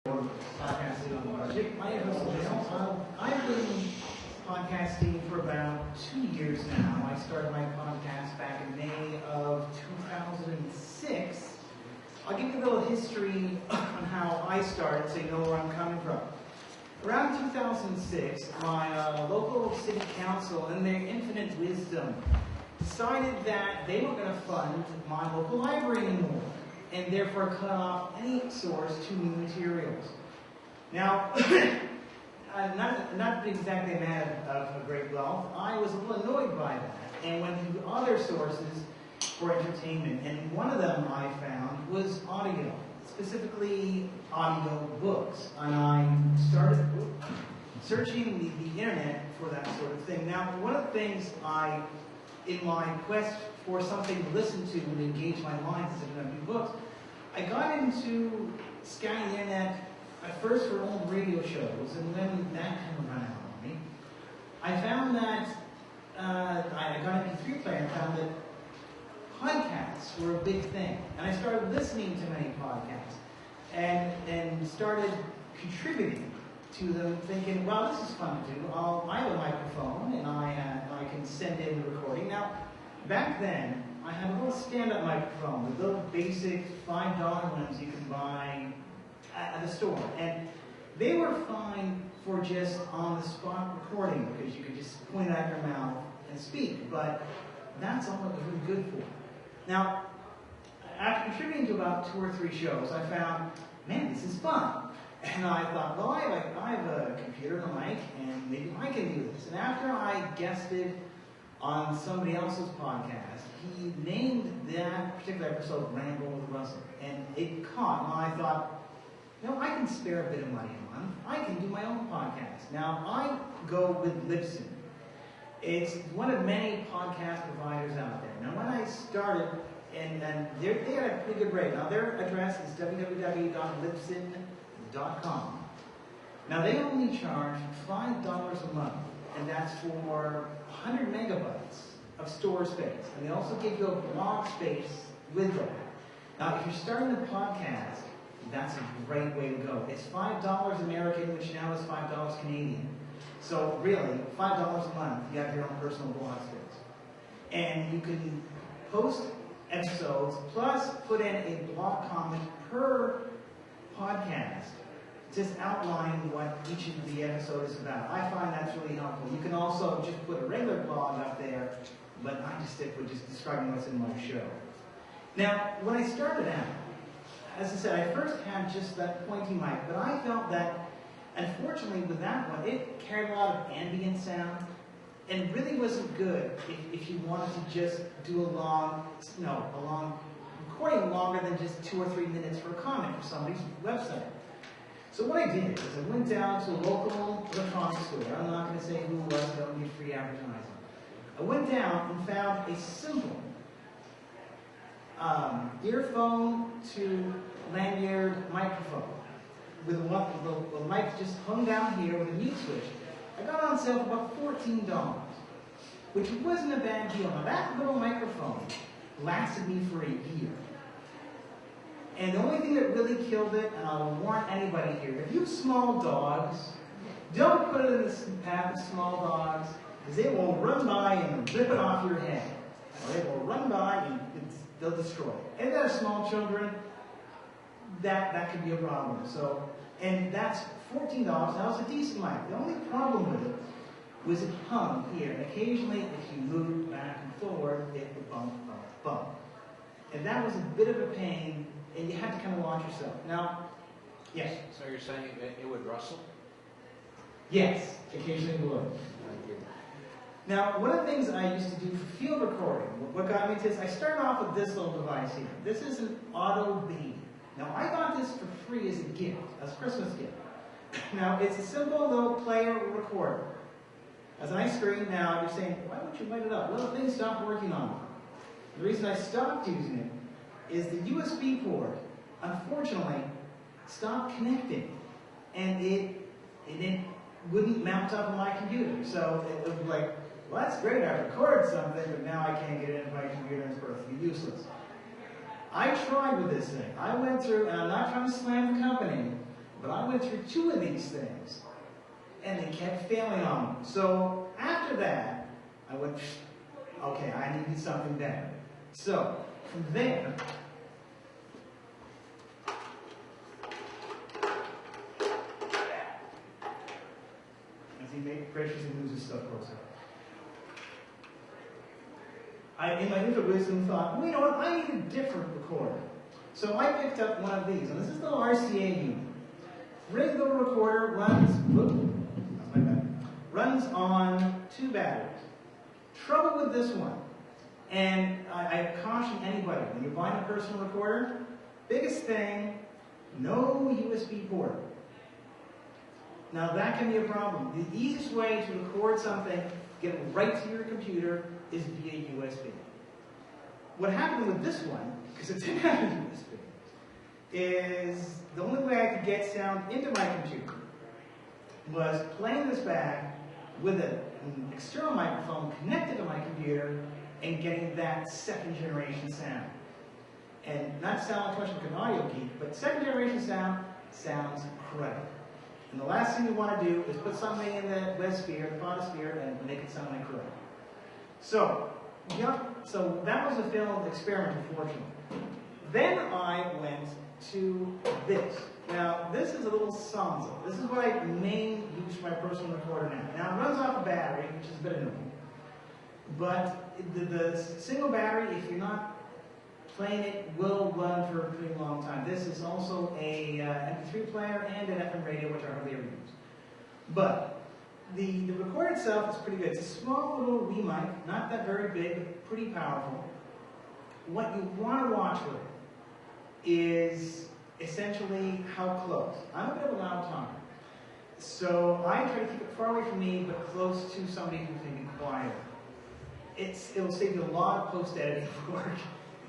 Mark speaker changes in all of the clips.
Speaker 1: Podcasting. My name is Bill. I've been podcasting for about 2 years now. I started my podcast back in May of 2006. I'll give you a little history on how I started so you know where I'm coming from. Around 2006, my local city council, in their infinite wisdom, decided that they weren't going to fund my local library anymore, and therefore cut off any source to new materials. Now, not exactly a man of a great wealth, I was a little annoyed by that, and went to other sources for entertainment, and one of them I found was audio, specifically audio books, and I started searching the internet for that sort of thing. Now, one of the things in my quest for something to listen to and engage my mind instead of new books, I got into scanning the internet at first for old radio shows, and then that kind of ran out on me. I found that I got an MP3 player and found that podcasts were a big thing, and I started listening to many podcasts and started contributing to them, thinking, well, this is fun to do. I have a microphone, and I can send in the recording. Now, back then, I had a little stand-up microphone with little basic $5 ones you can buy at the store. And they were fine for just on-the-spot recording, because you could just point it at your mouth and speak. But that's all it was really good for. Now, after contributing to about 2 or 3 shows, I found, man, this is fun. And I thought, well, I have a computer and a mic, and maybe I can do this. And after I guested on somebody else's podcast, he named that particular episode Ramble with Russell. And it caught, and I thought, I can spare a bit of money a month. I can do my own podcast. Now, I go with Libsyn. It's one of many podcast providers out there. Now, when I started, and they had a pretty good rate. Now, their address is www.libsyn.com. Now, they only charge $5 a month, and that's for 100 megabytes of storage space. And they also give you a blog space with that. Now, if you're starting a podcast, that's a great way to go. It's $5 American, which now is $5 Canadian. So really, $5 a month, you have your own personal blog space. And you can post episodes, plus put in a blog comment per podcast, just outlining what each of the episode is about. I find that's really helpful. You can also just put a regular blog up there, but I just stick with just describing what's in my show. Now, when I started out, as I said, I first had just that pointy mic, but I felt that, unfortunately, with that one, it carried a lot of ambient sound, and really wasn't good if you wanted to just do a long recording longer than just 2 or 3 minutes for a comment for somebody's website. So what I did is I went down to a local electronics store. I'm not going to say who it was, I don't need free advertising. I went down and found a simple earphone to lanyard microphone with a mic just hung down here with a mute switch. I got on sale for about $14, which wasn't a bad deal. Now that little microphone lasted me for a year. And the only thing that really killed it, and I'll warn anybody here, if you have small dogs, don't put it in the path of small dogs, because they will run by and rip it off your head. Or they will run by and they'll destroy it. And if you have small children, that could be a problem. So, and that's $14. Now it's a decent mic. The only problem with it was it hung here. And occasionally, if you moved back and forward, it would bump, bump, bump. And that was a bit of a pain, and you had to kind of watch yourself. Now, yes?
Speaker 2: So you're saying it would rustle?
Speaker 1: Yes, occasionally it would. Now, one of the things I used to do for field recording, what got me to this, I started off with this little device here. This is an Auto Baby. Now, I got this for free as a gift, as a Christmas gift. Now, it's a simple little player recorder. As a nice screen. Now, you're saying, why would you light it up? Well, the thing stopped working on it. The reason I stopped using it is the USB port, unfortunately, stopped connecting. And it wouldn't mount up on my computer. So it was like, well, that's great, I recorded something, but now I can't get it into my computer and it's perfectly useless. I tried with this thing. I went through, and I'm not trying to slam the company, but I I went through 2 of these things, and they kept failing on me. So after that, I went, okay, I needed something better. So from there, as he graciously moves his stuff closer, I, in my infinite wisdom, thought, well, you know what, I need a different recorder. So I picked up one of these, and this is the RCA unit. Regular recorder runs, that's my bad, runs on 2 batteries. Trouble with this one, and I caution anybody, when you're buying a personal recorder, biggest thing, no USB port. Now that can be a problem. The easiest way to record something, get it right to your computer, is via USB. What happened with this one, because it didn't have a USB, is the only way I could get sound into my computer was playing this back with an external microphone connected to my computer and getting that 2nd generation sound. And not to sound like much like an audio geek, but 2nd generation sound sounds incredible. And the last thing you want to do is put something in the web sphere, the podosphere, and make it sound like crap. So, yeah, so that was a failed experiment, unfortunately. Then I went to this. Now, this is a little Sansa. This is what I mainly use for my personal recorder now. Now, it runs off a battery, which is a bit annoying. But the single battery, if you're not playing it, will run for a pretty long time. This is also a MP3 player and an FM radio, which I hardly ever use. But the recorder itself is pretty good. It's a small little Wii mic, not that very big, but pretty powerful. What you want to watch with it is essentially how close. I'm a bit of a loud talker, so I try to keep it far away from me, but close to somebody who can be quiet. It'll save you a lot of post-editing work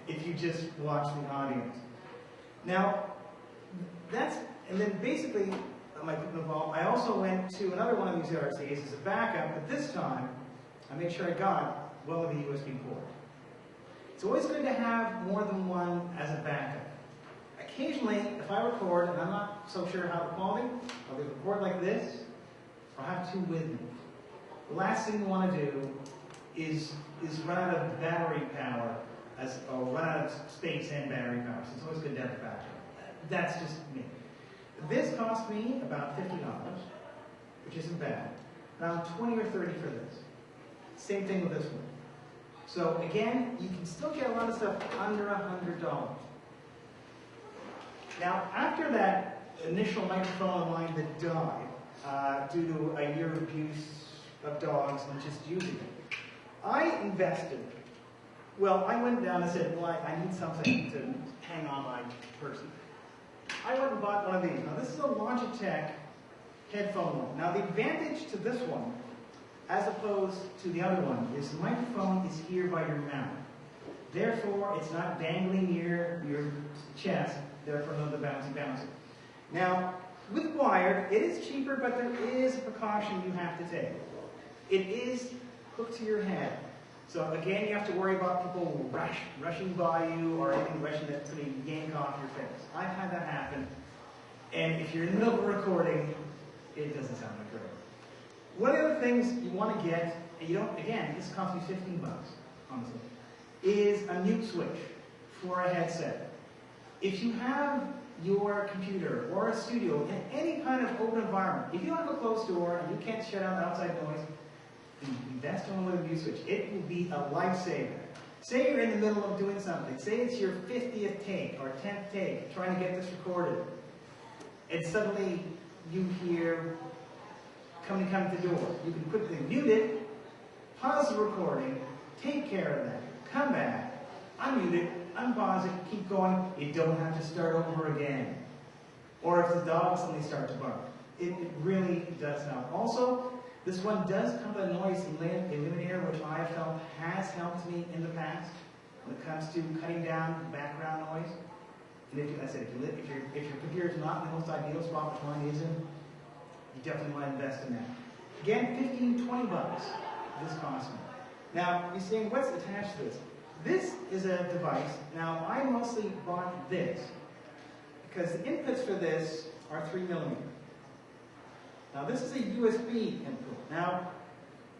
Speaker 1: if you just watch the audience. Now, and then basically, my equipment involved, I also went to another one of these RCAs as a backup, but this time, I made sure I got one with a USB port. It's always good to have more than one as a backup. Occasionally, if I record, and I'm not so sure how the quality, I'll either record like this, or I'll have 2 with me. The last thing you want to do is run out of battery power, or run out of space and battery power, so it's always good to have a backup. That's just me. This cost me about $50, which isn't bad. Around $20 or $30 for this. Same thing with this one. So again, you can still get a lot of stuff under $100. Now, after that initial microphone of mine that died due to a year of abuse of dogs and just using it, I invested. Well, I went down and said, well, I need something to hang on my person. I went and bought one of these. Now, this is a Logitech headphone one. Now, the advantage to this one, as opposed to the other one, is the microphone is here by your mouth. Therefore, it's not dangling near your chest, therefore none of the bouncy. Now, with wired, it is cheaper, but there is a precaution you have to take. It is hooked to your head. So again, you have to worry about people rushing by you or anything rushing that's going to yank off your face. I've had that happen. And if you're in the middle of a recording, it doesn't sound like great. One of the things you want to get, and you don't, again, this costs you $15, honestly, is a mute switch for a headset. If you have your computer or a studio in any kind of open environment, if you don't have a closed door and you can't shut out outside noise, invest in one with a mute switch. It will be a lifesaver. Say you're in the middle of doing something. Say it's your 50th take or 10th take, trying to get this recorded, and suddenly you hear somebody come to the door. You can quickly mute it, pause the recording, take care of that, come back, unmute it, unpause it, keep going. You don't have to start over again. Or if the dog suddenly starts to bark. It really does help. Also, this one does come with a noise eliminator, which I have felt has helped me in the past when it comes to cutting down background noise. And if your computer is not in the most ideal spot, which mine isn't, you definitely want to invest in that. Again, $15-20 this costs me. Now, you're saying, what's attached to this? This is a device. Now, I mostly bought this because the inputs for this are 3mm. Now this is a USB input. Now,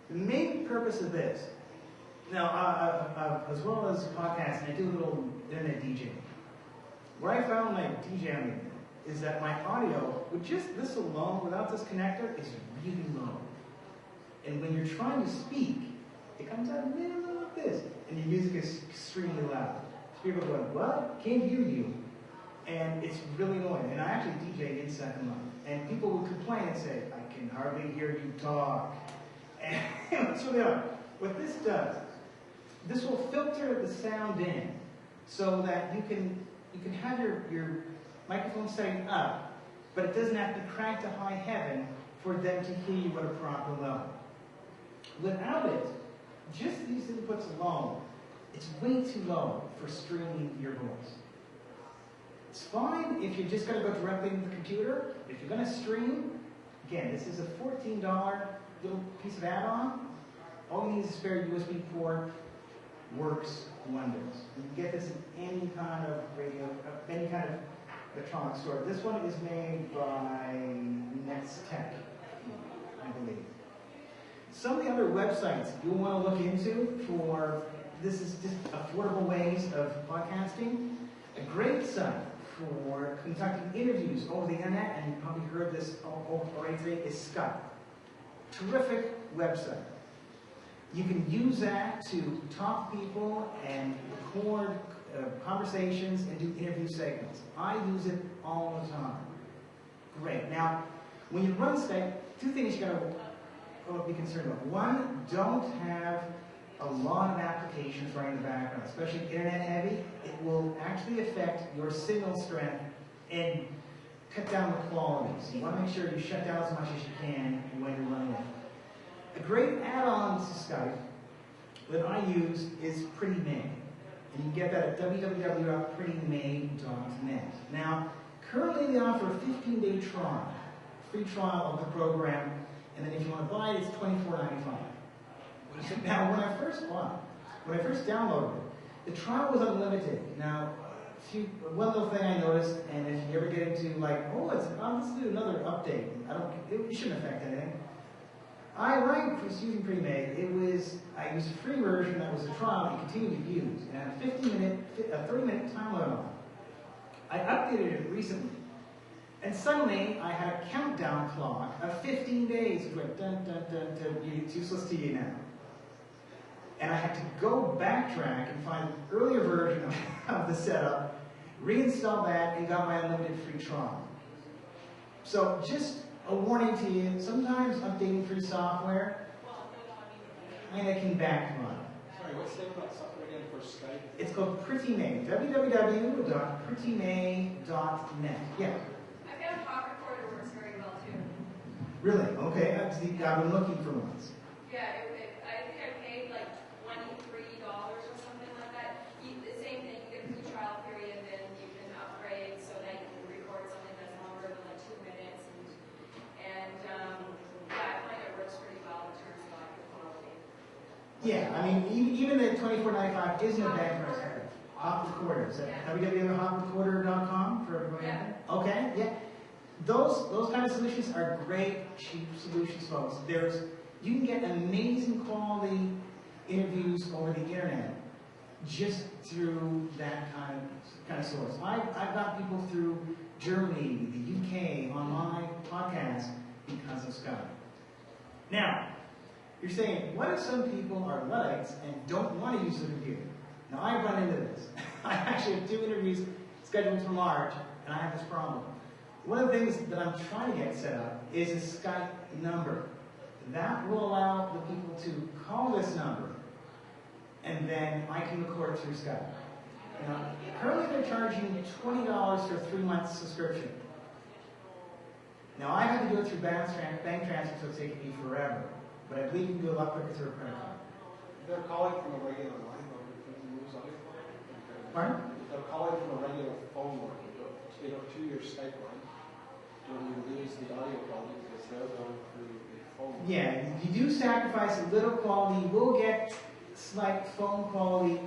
Speaker 1: the main purpose of this, now as well as podcasting, I do a little internet DJing. Where I found my DJing is that my audio, with just this alone, without this connector, is really low. And when you're trying to speak, it comes out middle like this, and your music is extremely loud. So people are going, what? Can't hear you. And it's really annoying. And I actually DJ in Second Life. And people would complain and say, I can hardly hear you talk. And it's really hard. What this does, this will filter the sound in so that you can have your microphone setting up, but it doesn't have to crank to high heaven for them to hear you at a proper level. Without it, just these inputs alone, it's way too low for streaming your voice. It's fine if you're just going to go directly into the computer. If you're going to stream, again, this is a $14 little piece of add-on. All you need is a spare USB port. Works wonders. You can get this in any kind of radio, any kind of electronic store. This one is made by Nextech, I believe. Some of the other websites you'll want to look into for, this is just affordable ways of podcasting. A great site for conducting interviews over the internet, and you probably heard this already today, is Skype. Terrific website. You can use that to talk to people and record conversations and do interview segments. I use it all the time. Great. Now, when you run Skype, two things you gotta be concerned about. One, don't have a lot of applications running in the background, especially internet heavy. It will actually affect your signal strength and cut down the quality. So you want to make sure you shut down as much as you can when you're running it. A great add-on to Skype that I use is Pretty May. And you can get that at www.prettymay.net. Now, currently they offer a 15-day trial, free trial of the program, and then if you want to buy it, it's $24.95. Now, when I first downloaded it, the trial was unlimited. Now, one little thing I noticed, and if you ever get into like, let's do another update. It shouldn't affect anything. When I was using Pre-Made, I used a free version that was a trial and continued to use, and had a 30-minute time limit on it. I updated it recently, and suddenly I had a countdown clock of 15 days. It went dun dun dun dun. It's useless to you now. And I had to go backtrack and find an earlier version of the setup, reinstall that, and got my unlimited free trial. So just a warning to you, sometimes updating free software, it can backfire.
Speaker 3: Sorry, what's the name of that software again for Skype?
Speaker 1: It's called Pretty May, www.prettymay.net. Yeah.
Speaker 4: I've got a hot recorder that works very well too.
Speaker 1: Really? Okay, I've been looking for ones.
Speaker 4: Yeah, I think I paid like $23 or something like that. The same thing, you get a free trial period, then you can upgrade so that you can record something that's longer than like 2 minutes. And I find it works pretty well in terms of audio quality.
Speaker 1: Yeah, I mean, even the $24.95 isn't a bad price. Hot Recorder. Is that www.hotrecorder.com for everybody?
Speaker 4: Yeah.
Speaker 1: Okay, yeah. Those kind of solutions are great, cheap solutions, folks. You can get amazing quality interviews over the internet just through that kind of source. I've got people through Germany, the UK, on my podcast because of Skype. Now, you're saying, what if some people are Luddites and don't want to use the computer? Now, I've run into this. I actually have 2 interviews scheduled for March, and I have this problem. One of the things that I'm trying to get set up is a Skype number. That will allow the people to call this number, and then I can record through Skype. Now, currently they're charging $20 for a 3-month subscription. Now, I had to do it through bank transfer, so it's taking me forever. But I believe you can do a lot quicker through a credit card.
Speaker 3: They're calling from a regular line, though, because you lose audio.
Speaker 1: Pardon?
Speaker 3: They're calling from a regular phone line, to your Skype line. When you lose the audio quality, because they're going through the phone line.
Speaker 1: Yeah, you do sacrifice a little quality. You will get slight phone quality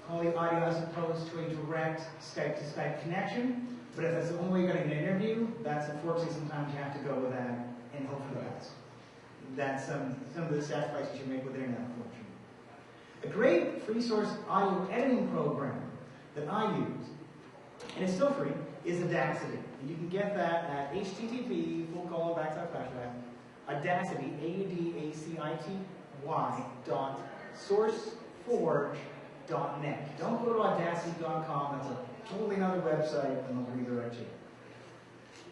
Speaker 1: audio as opposed to a direct Skype-to-Skype connection. But if that's the only way you're going to get an interview, that's unfortunately sometimes you have to go with that and hope for the best. That's some of the sacrifices you make with the internet, unfortunately. A great free source audio editing program that I use, and it's still free, is Audacity. And you can get that at http://Audacity, AUDACITY.sourceforge.net. Don't go to audacity.com, that's a totally another website, and they'll redirect you.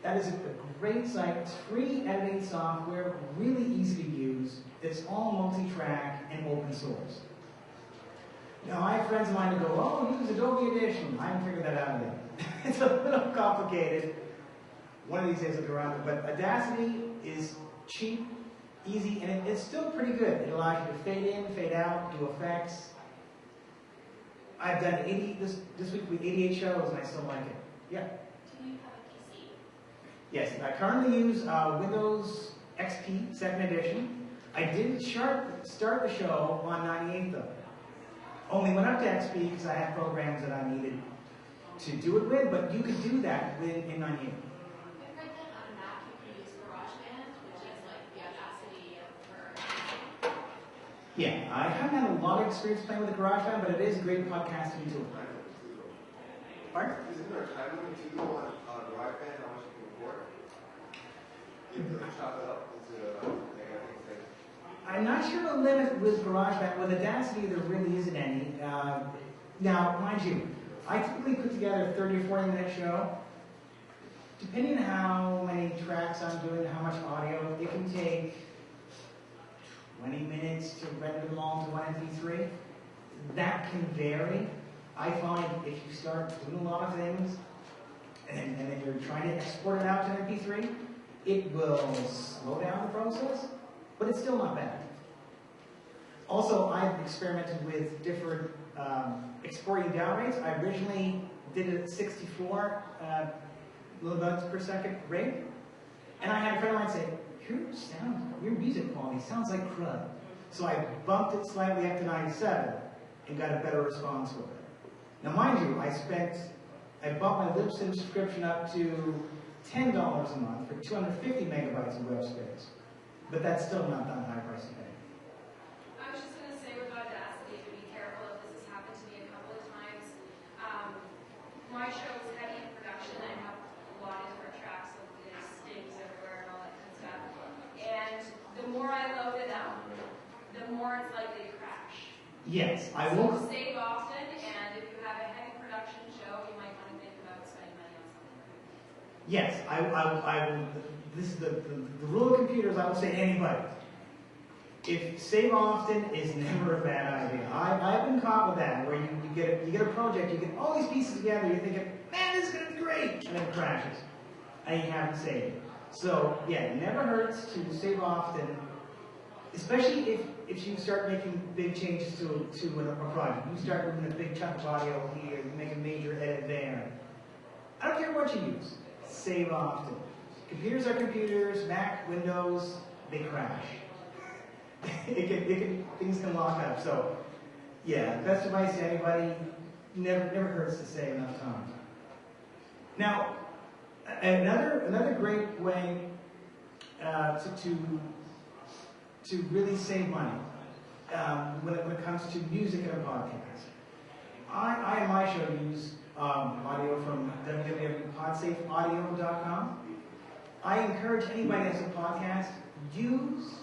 Speaker 1: That is a great site. It's free editing software, really easy to use. It's all multi-track and open source. Now, I have friends of mine who go, oh, use Adobe Audition. I haven't figured that out yet. It's a little complicated. One of these days I'll go around it. But Audacity is cheap, easy, and it's still pretty good. It allows you to fade in, fade out, do effects. I've done this week with 88 shows, and I still like it. Yeah?
Speaker 4: Do you have a PC?
Speaker 1: Yes, I currently use Windows XP 2nd edition. I did start the show on 98 though. Only went up to XP because I had programs that I needed to do it with, but you could do that in 98.
Speaker 5: I've heard that on a Mac you can use GarageBand, which is like the Audacity for.
Speaker 1: Yeah, I haven't had a lot of experience playing with the GarageBand, but it is a great podcasting tool. Pardon?
Speaker 6: Isn't there a time limit to go on GarageBand, how much you can record? You can chop it up into anything.
Speaker 1: I'm not sure the limit with GarageBand. With Audacity, there really isn't any. Now, mind you, I typically put together a 30 or 40 minute show. Depending on how many tracks I'm doing, how much audio, it can take 20 minutes to render them all to one MP3. That can vary. I find if you start doing a lot of things, and then you're trying to export it out to an MP3, it will slow down the process, but it's still not bad. Also, I've experimented with different exporting down rates. I originally did it at 64 millibytes per second rate, and I had a friend of mine say, your music quality sounds like crud. So I bumped it slightly up to 97 and got a better response with it. Now mind you, I bumped my Libsyn subscription up to $10 a month for 250 megabytes of web space. But that's still not that high price to pay.
Speaker 4: I was just going to say with Audacity to be careful if this has happened to me a couple of times. My show is heavy in production. I have a lot of different tracks with stings everywhere and all that kind of stuff. And the more I load it up, the more it's likely to crash.
Speaker 1: Yes, I
Speaker 4: So
Speaker 1: will.
Speaker 4: save often, and if you have a heavy production show, you might want to think about spending money on something.
Speaker 1: Yes, I will. This is the rule of computers. I will say to anybody: if save often is never a bad idea. I've been caught with that, where you get a project, you get all these pieces together, you're thinking, man, this is going to be great, and then it crashes, and you haven't saved it. So yeah, it never hurts to save often, especially if you start making big changes to a project. You start moving a big chunk of audio here, you make a major edit there. I don't care what you use. Save often. Computers are computers, Mac, Windows, they crash. Things can lock up. So, yeah, best advice to anybody, never hurts to save enough time. Now, another great way to really save money when it comes to music and a podcast. I on my show use audio from www.podsafeaudio.com. I encourage anybody that has a podcast, use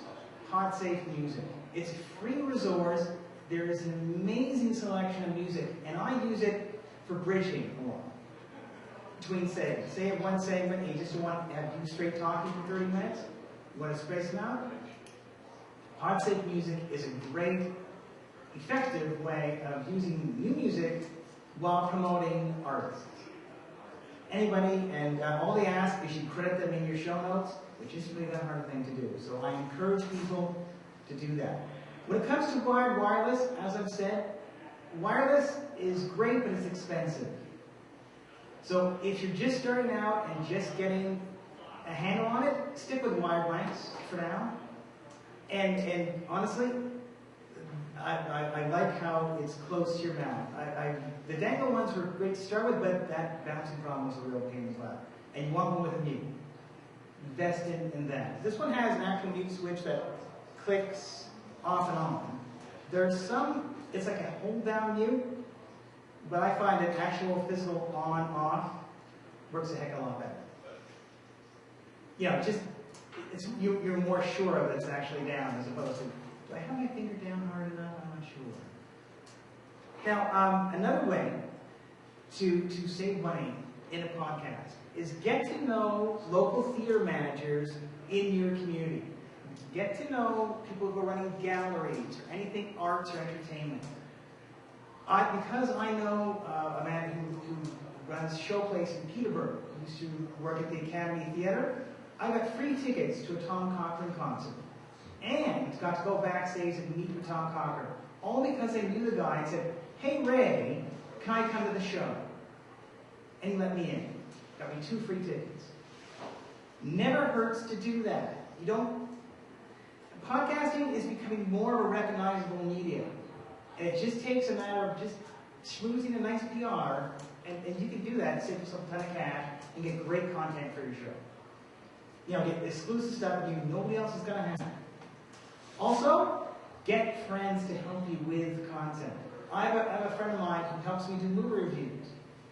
Speaker 1: PodSafe Music. It's a free resource. There is an amazing selection of music, and I use it for bridging along between segments. Say at one segment, you just want to have you straight talking for 30 minutes. You want to space them out? PodSafe Music is a great, effective way of using new music while promoting artists. Anybody, and all they ask is you credit them in your show notes, which isn't really that hard a thing to do. So I encourage people to do that. When it comes to wired wireless, as I've said, wireless is great, but it's expensive. So if you're just starting out and just getting a handle on it, stick with wired mics for now. And honestly, I like how it's close to your mouth. The dangle ones were great to start with, but that bouncing problem was a real pain as well. And you want one with a mute. Invest in that. This one has an actual mute switch that clicks off and on. There's some, it's like a hold down mute, but I find an actual physical on off works a heck of a lot better. You know, just you're more sure of it's actually down as opposed to, do I have my finger down hard enough? I'm not sure. Now, another way to save money in a podcast is get to know local theater managers in your community. Get to know people who are running galleries or anything arts or entertainment. Because I know a man who runs Showplace in Peterborough, who used to work at the Academy Theatre, I got free tickets to a Tom Cochrane concert. And got to go backstage and meet with Tom Cochrane. All because I knew the guy and said, hey Ray, can I come to the show? And he let me in. Got me 2 free tickets. Never hurts to do that. You don't. Podcasting is becoming more of a recognizable medium. And it just takes a matter of just schmoozing a nice PR, and you can do that and save yourself a ton of cash and get great content for your show. You know, get exclusive stuff that nobody else is going to have. Also, get friends to help you with content. I have a friend of mine who helps me do movie reviews.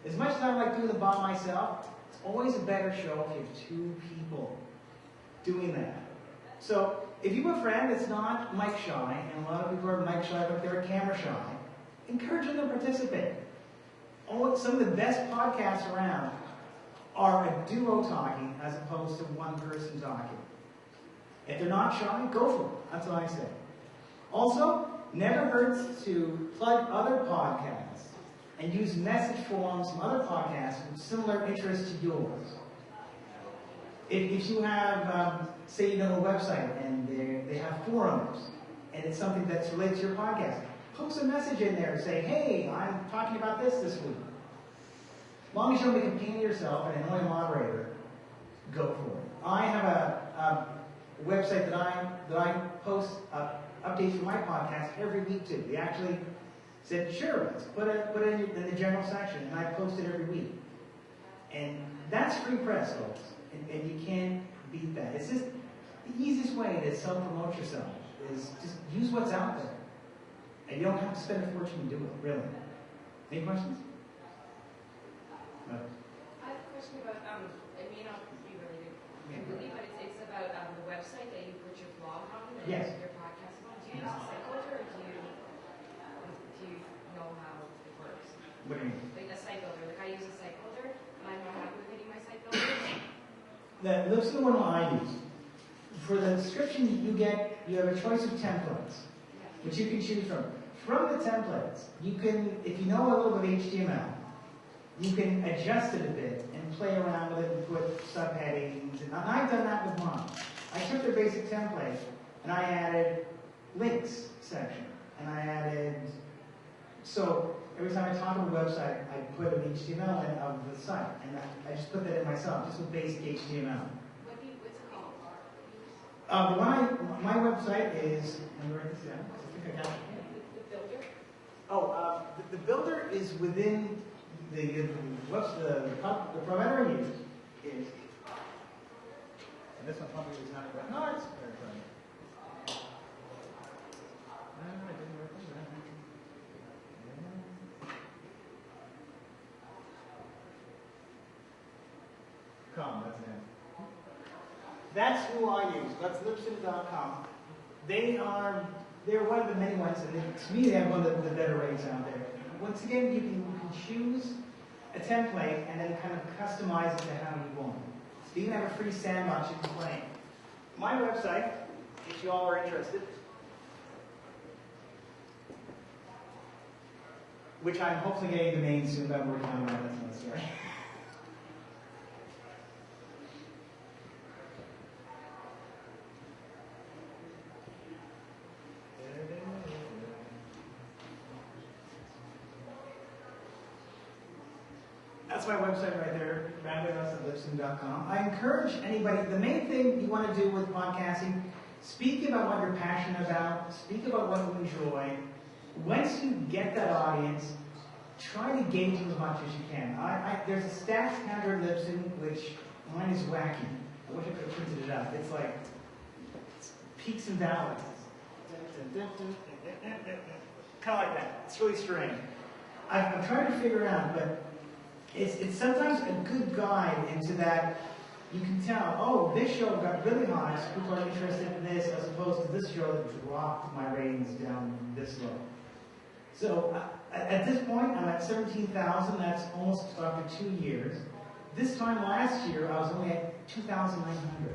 Speaker 1: As much as I like doing the bomb myself, it's always a better show if you have 2 people doing that. So, if you have a friend that's not mic shy, and a lot of people are mic shy, but they're camera shy, encourage them to participate. Some of the best podcasts around are a duo talking as opposed to one person talking. If they're not shy, go for it. That's what I say. Also, never hurts to plug other podcasts and use message forums from other podcasts with similar interests to yours. If you have, say you know a website and they have forums and it's something that's related to your podcast, post a message in there and say, hey, I'm talking about this week. As long as you don't make a pain of yourself and annoy a moderator, go for it. I have a website that I post updates for my podcast every week to. They actually said, sure, let's put it in the general section, and I post it every week. And that's free press, folks, and you can't beat that. It's just the easiest way to self-promote yourself is just use what's out there. And you don't have to spend a fortune to do it, really. Any questions? No.
Speaker 7: I have a question about, it may not be related completely, but it's about the website that you put your blog on, and
Speaker 1: Yes.
Speaker 7: your podcast on. Do you use a site builder, or do you know how it works?
Speaker 1: What do you mean?
Speaker 7: Like a site builder, like I use a site builder, and I'm not happy with getting my site builder.
Speaker 1: This is the one I use. For the description you have a choice of templates, which you can choose from. From the templates, you can, if you know a little bit of HTML, you can adjust it a bit and play around with it and put subheadings. And I've done that with mine. I took their basic template and I added links section. And I added, so every time I talk about a website, I put an HTML in of the site. And I just put that in myself, just with basic HTML.
Speaker 7: What's it called?
Speaker 1: My website is, let me write this down, because I think I got it.
Speaker 7: The builder?
Speaker 1: Oh, the builder is within the provider I use is, and this one probably is not right. No, it's very funny. No, it didn't work. That's it. That's who I use. That's Libsyn.com. They're one of the many ones, and to me, they have one of the better rates out there. Once again, you can choose a template and then kind of customize it to how you want. So you can have a free sandbox you can play. My website, if you all are interested, which I'm hopefully getting domain soon, but I'm working on that, that's another story. That's my website right there, randomlibsyn.com. I encourage anybody, the main thing you want to do with podcasting, speak about what you're passionate about, speak about what you enjoy, once you get that audience, try to gauge them as much as you can. There's a stats counter at Libsyn, which mine is wacky. I wish I could have printed it up. It's like it's peaks and valleys. Kind of like that. It's really strange. I'm trying to figure out, but it's sometimes a good guide into that. You can tell, oh, this show got really hot, so people are interested in this, as opposed to this show that dropped my ratings down this low. So at this point, I'm at 17,000. That's almost after 2 years. This time last year, I was only at 2,900.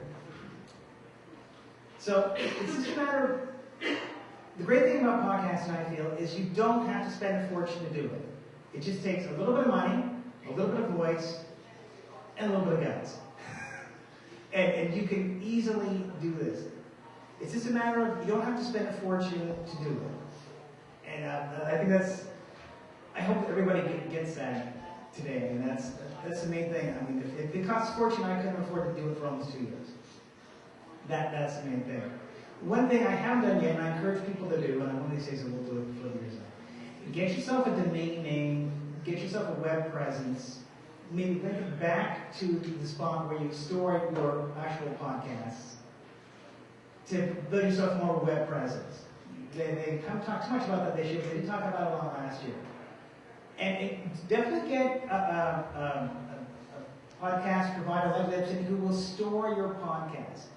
Speaker 1: So it's just a matter of, the great thing about podcasting, I feel, is you don't have to spend a fortune to do it. It just takes a little bit of money, a little bit of voice, and a little bit of guts. And you can easily do this. It's just a matter of, you don't have to spend a fortune to do it. And I think I hope that everybody gets that today. And that's the main thing. I mean, if it costs a fortune, I couldn't afford to do it for almost 2 years. That's the main thing. One thing I haven't done yet, and I encourage people to do, and one of these days I will do it for years now, get yourself a domain name, get yourself a web presence, maybe link it back to the spot where you store your actual podcasts to build yourself more of a web presence. They haven't talked too much about that this year, but they did talk about it a lot last year. And definitely get a podcast provider like Libsyn who will store your podcast.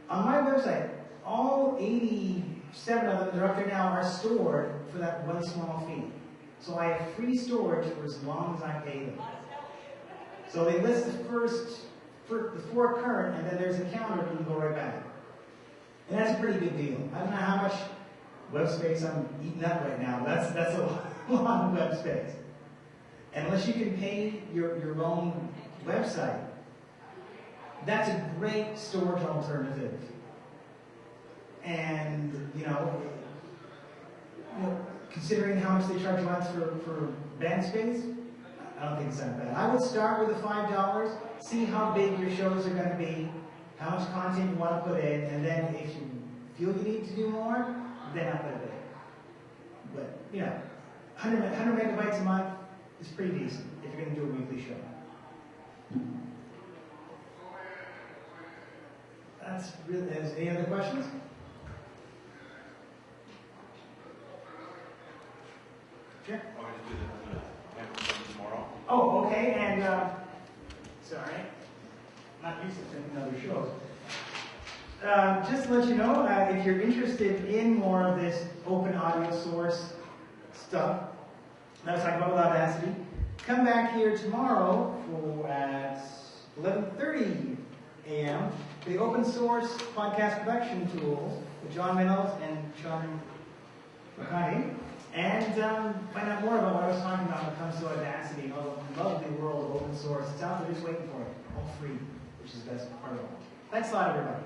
Speaker 1: On my website, all 87 of them that are up there now are stored for that one small fee. So I have free storage for as long as I pay them. So they list the 4 current, and then there's a counter and you can go right back. And that's a pretty big deal. I don't know how much web space I'm eating up right now. That's a lot of web space. And unless you can pay your own website, that's a great storage alternative. And, considering how much they charge a month for band space, I don't think it's that bad. I would start with the $5, see how big your shows are going to be, how much content you want to put in, and then if you feel you need to do more, then up it a bit. But, 100 megabytes a month is pretty decent if you're going to do a weekly show. That's really, any other questions? Sure.
Speaker 2: I'm going to do the microphone tomorrow.
Speaker 1: Oh, okay, and, sorry, not used to taking other shows. Just to let you know, if you're interested in more of this open audio source stuff that I was talking about with Audacity, come back here tomorrow at 11:30 a.m. the open source podcast production tools with John Reynolds and Sean McCarthy, and find out more about what I was talking about when it comes to Audacity and all the lovely world of open source. It's out there just waiting for you, all free, which is the best part of it. Thanks a lot, everybody.